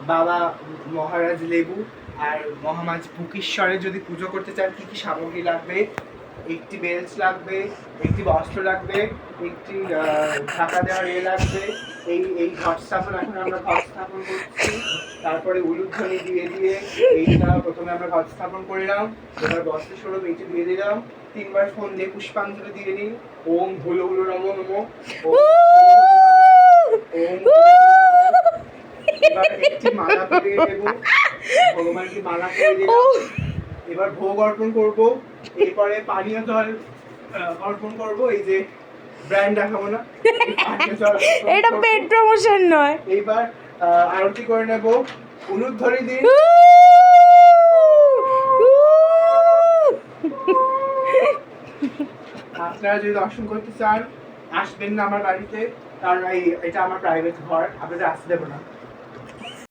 বাবা মহারাজ লেবু আর মহামাজ বুকিশ্বরের যদি পুজো করতে চান কি কি সামগ্রী লাগবে, একটি বেলচ লাগবে, একটি বস্ত্র লাগবে, একটি ঢাকা দেওয়ার লাগবে। এই ঘট স্থাপন, এখন আমরা ঘট স্থাপন করছি। তারপরে উলুধ্বনি দিয়ে দিয়ে এইটা প্রথমে আমরা ঘট স্থাপন করলাম। এবার বস্ত্র স্বরূপ এইটি দিয়ে দিলাম। 3বার ফোন দিয়ে পুষ্পাঞ্জলি দিয়ে নিন। ওম ভুলো ভুলো নমো নমো, ওম। এবার একটি মালা পরিয়ে দেব, ভগবানকে মালা পরিয়ে দিলাম। এবার ভোগ অর্পণ করব। এরপরে পানীয় জল অর্পণ করব। এই যে ব্র্যান্ড দেখাবো না, এটা পেট প্রমোশন নয়। এইবার আরতি করে নেব। উলুধ্বনি দিন। আপনারা যদি দর্শন করতে চান আসবেন না আমার বাড়িতে, কারণ এটা আমার প্রাইভেট ঘর, আপনাদের আসতে দেবো না।